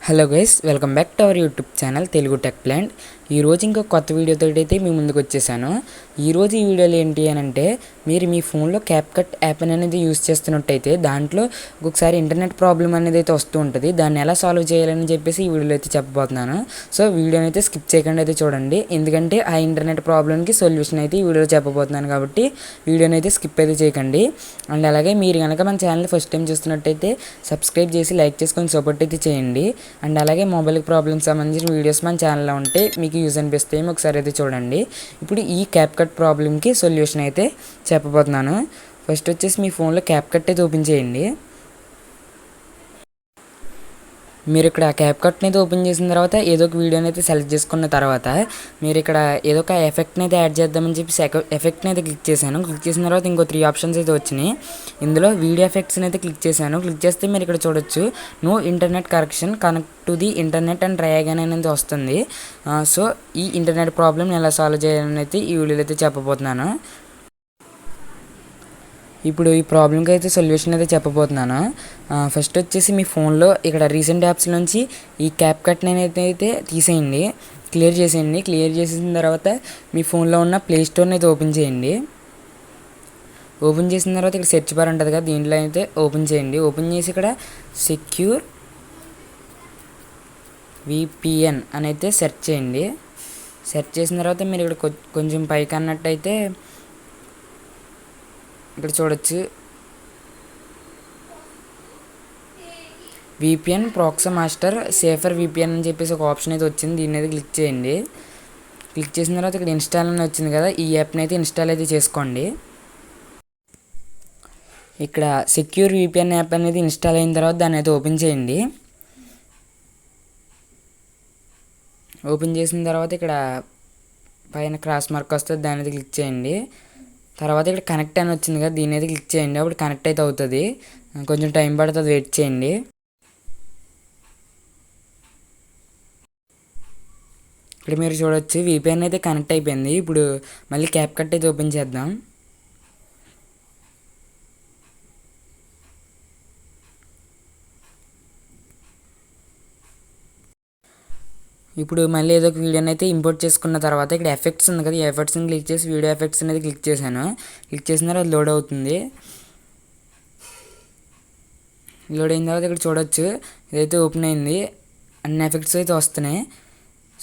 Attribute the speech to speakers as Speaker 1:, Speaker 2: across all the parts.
Speaker 1: Hello guys, welcome back to our YouTube channel Telugu tech plant. ఈరోజు ఇంకో కొత్త వీడియోతో అయితే మీ ముందుకు వచ్చేసాను. ఈరోజు ఈ వీడియోలో ఏంటి అని అంటే, మీరు మీ ఫోన్లో క్యాప్కట్ యాప్ అనేది యూస్ చేస్తున్నట్టయితే దాంట్లో ఒక్కొక్కసారి ఇంటర్నెట్ ప్రాబ్లం అనేది అయితే వస్తూ ఉంటుంది. దాన్ని ఎలా సాల్వ్ చేయాలని చెప్పేసి ఈ వీడియోలో అయితే చెప్పబోతున్నాను. సో వీడియోని అయితే స్కిప్ చేయకుండా అయితే చూడండి, ఎందుకంటే ఆ ఇంటర్నెట్ ప్రాబ్లంకి సొల్యూషన్ అయితే ఈ వీడియోలో చెప్పబోతున్నాను కాబట్టి వీడియోని అయితే స్కిప్ అయితే చేయకండి. అండ్ అలాగే మీరు కనుక మన ఛానల్ ఫస్ట్ టైం చూస్తున్నట్టయితే సబ్స్క్రైబ్ చేసి లైక్ చేసుకొని సపోర్ట్ అయితే చేయండి. అండ్ అలాగే మొబైల్ ప్రాబ్లమ్స్ సంబంధించిన వీడియోస్ మన ఛానల్లో ఉంటే మీకు యూజ్ అనిపిస్తే ఒకసారి అయితే చూడండి. ఇప్పుడు ఈ క్యాప్కట్ ప్రాబ్లంకి సొల్యూషన్ అయితే చెప్పబోతున్నాను. ఫస్ట్ వచ్చేసి మీ ఫోన్లో క్యాప్కట్ అయితే ఓపెన్ చేయండి. మీరు ఇక్కడ క్యాప్కట్ని అయితే ఓపెన్ చేసిన తర్వాత ఏదో ఒక వీడియోని అయితే సెలెక్ట్ చేసుకున్న తర్వాత మీరు ఇక్కడ ఏదో ఒక ఎఫెక్ట్ని అయితే యాడ్ చేద్దామని చెప్పి ఎఫెక్ట్ని అయితే క్లిక్ చేశాను. క్లిక్ చేసిన తర్వాత ఇంకో 3 ఆప్షన్స్ అయితే వచ్చినాయి. ఇందులో వీడియో ఎఫెక్ట్స్ని అయితే క్లిక్ చేశాను. క్లిక్ చేస్తే మీరు ఇక్కడ చూడొచ్చు, no internet connection, connect to the internet and try again అనేది వస్తుంది. సో ఈ ఇంటర్నెట్ ప్రాబ్లమ్ ఎలా సాల్వ్ చేయాలని అయితే ఈ వీడియోలో అయితే చెప్పబోతున్నాను. ఇప్పుడు ఈ ప్రాబ్లంకి అయితే సొల్యూషన్ అయితే చెప్పబోతున్నాను. ఫస్ట్ వచ్చేసి మీ ఫోన్లో ఇక్కడ రీసెంట్ యాప్స్ నుంచి ఈ క్యాప్కట్ని అయితే తీసేయండి, క్లియర్ చేసేయండి. క్లియర్ చేసిన తర్వాత మీ ఫోన్లో ఉన్న ప్లే స్టోర్ని అయితే ఓపెన్ చేయండి. ఓపెన్ చేసిన తర్వాత ఇక్కడ సెర్చ్ బార్ ఉంటుంది కదా, దీంట్లో అయితే ఓపెన్ చేయండి. ఓపెన్ చేసి ఇక్కడ సెక్యూర్ విపిఎన్ అని అయితే సెర్చ్ చేయండి. సెర్చ్ చేసిన తర్వాత మీరు ఇక్కడ కొంచెం పైకి అన్నట్టయితే ఇక్కడ చూడొచ్చు, VPN proxy master safer VPN అని చెప్పేసి ఒక ఆప్షన్ అయితే వచ్చింది. దీన్ని అయితే క్లిక్ చేయండి. క్లిక్ చేసిన తర్వాత ఇక్కడ ఇన్స్టాల్ అని వచ్చింది కదా, ఈ యాప్ని అయితే ఇన్స్టాల్ అయితే చేసుకోండి. ఇక్కడ సెక్యూర్ విపిఎన్ యాప్ అనేది ఇన్స్టాల్ అయిన తర్వాత దాన్ని అయితే ఓపెన్ చేయండి. ఓపెన్ చేసిన తర్వాత ఇక్కడ పైన క్రాస్ మార్క్ వస్తుంది, దాని అయితే క్లిక్ చేయండి. తర్వాత ఇక్కడ కనెక్ట్ అని వచ్చింది కదా, దీని అయితే క్లిక్ చేయండి. అప్పుడు కనెక్ట్ అయితే అవుతుంది, కొంచెం టైం పడుతుంది, వెయిట్ చేయండి. ఇక్కడ మీరు చూడొచ్చు విపిఎన్ అయితే కనెక్ట్ అయిపోయింది. ఇప్పుడు మళ్ళీ క్యాప్కట్ అయితే ఓపెన్ చేద్దాం. ఇప్పుడు మళ్ళీ ఏదో ఒక వీడియోని అయితే ఇంపోర్ట్ చేసుకున్న తర్వాత ఇక్కడ ఎఫెక్ట్స్ ఉంది కదా, ఈ ఎఫెక్ట్స్ని క్లిక్ చేసి వీడియో ఎఫెక్ట్స్ అనేది క్లిక్ చేశాను. క్లిక్ చేసిన తర్వాత అది లోడ్ అవుతుంది. లోడ్ అయిన తర్వాత ఇక్కడ చూడొచ్చు, ఇదైతే ఓపెన్ అయింది, అన్ని ఎఫెక్ట్స్ అయితే వస్తున్నాయి.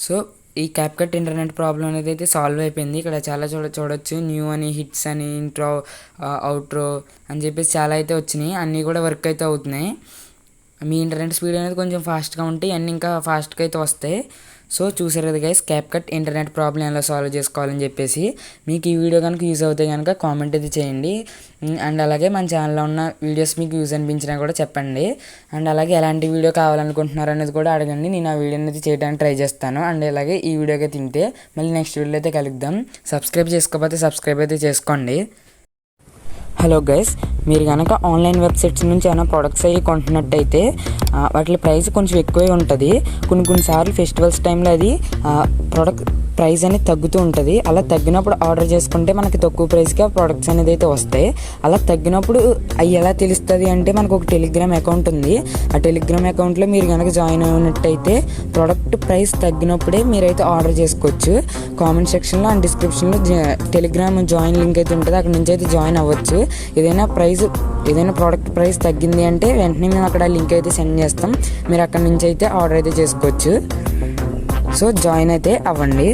Speaker 1: సో ఈ క్యాప్కట్ ఇంటర్నెట్ ప్రాబ్లం అనేది అయితే సాల్వ్ అయిపోయింది. ఇక్కడ చాలా చూడొచ్చు, న్యూ అని, హిట్స్ అని, ఇంట్రో, అవుట్రో అని చెప్పేసి చాలా అయితే వచ్చినాయి. అన్నీ కూడా వర్క్ అయితే అవుతున్నాయి. మీ ఇంటర్నెట్ స్పీడ్ అనేది కొంచెం ఫాస్ట్గా ఉంటే అన్నీ ఇంకా ఫాస్ట్గా అయితే వస్తాయి. సో చూసారు కదా గైస్, క్యాప్కట్ ఇంటర్నెట్ ప్రాబ్లం ఎలా సాల్వ్ చేసుకోవాలని చెప్పేసి. మీకు ఈ వీడియో కనుక యూజ్ అవుతే కనుక కామెంట్ అయితే చేయండి. అండ్ అలాగే మన ఛానల్లో ఉన్న వీడియోస్ మీకు యూజ్ అనిపించినా కూడా చెప్పండి. అండ్ అలాగే ఎలాంటి వీడియో కావాలనుకుంటున్నారు అనేది కూడా అడగండి, నేను ఆ వీడియోని అయితే చేయడానికి ట్రై చేస్తాను. అండ్ అలాగే ఈ వీడియోకి తింటే మళ్ళీ నెక్స్ట్ వీడియోలో అయితే కలుద్దాం. సబ్స్క్రైబ్ చేసుకోకపోతే సబ్స్క్రైబ్ అయితే చేసుకోండి. హలో గైస్, మీరు కనుక ఆన్లైన్ వెబ్సైట్స్ నుంచి ఏమైనా ప్రొడక్ట్స్ అవి కొంటున్నట్టయితే వాటి ప్రైస్ కొంచెం ఎక్కువే ఉంటుంది. కొన్నిసార్లు ఫెస్టివల్స్ టైంలో అది ప్రొడక్ట్ ప్రైస్ అనేది తగ్గుతూ ఉంటుంది. అలా తగ్గినప్పుడు ఆర్డర్ చేసుకుంటే మనకి తక్కువ ప్రైస్కి ఆ ప్రొడక్ట్స్ అనేది అయితే వస్తాయి. అలా తగ్గినప్పుడు అవి ఎలా తెలుస్తుంది అంటే, మనకు ఒక టెలిగ్రామ్ అకౌంట్ ఉంది. ఆ టెలిగ్రామ్ అకౌంట్లో మీరు కనుక జాయిన్ అయినట్టయితే ప్రోడక్ట్ ప్రైస్ తగ్గినప్పుడే మీరైతే ఆర్డర్ చేసుకోవచ్చు. కామెంట్ సెక్షన్లో అండ్ డిస్క్రిప్షన్లో టెలిగ్రామ్ జాయిన్ లింక్ అయితే ఉంటుంది, అక్కడ నుంచి అయితే జాయిన్ అవ్వచ్చు. ఏదైనా ప్రోడక్ట్ ప్రైస్ తగ్గింది అంటే వెంటనే మేము అక్కడ లింక్ అయితే సెండ్ చేస్తాం, మీరు అక్కడ నుంచి అయితే ఆర్డర్ అయితే చేసుకోవచ్చు. సో జాయిన్ అయితే అవ్వండి.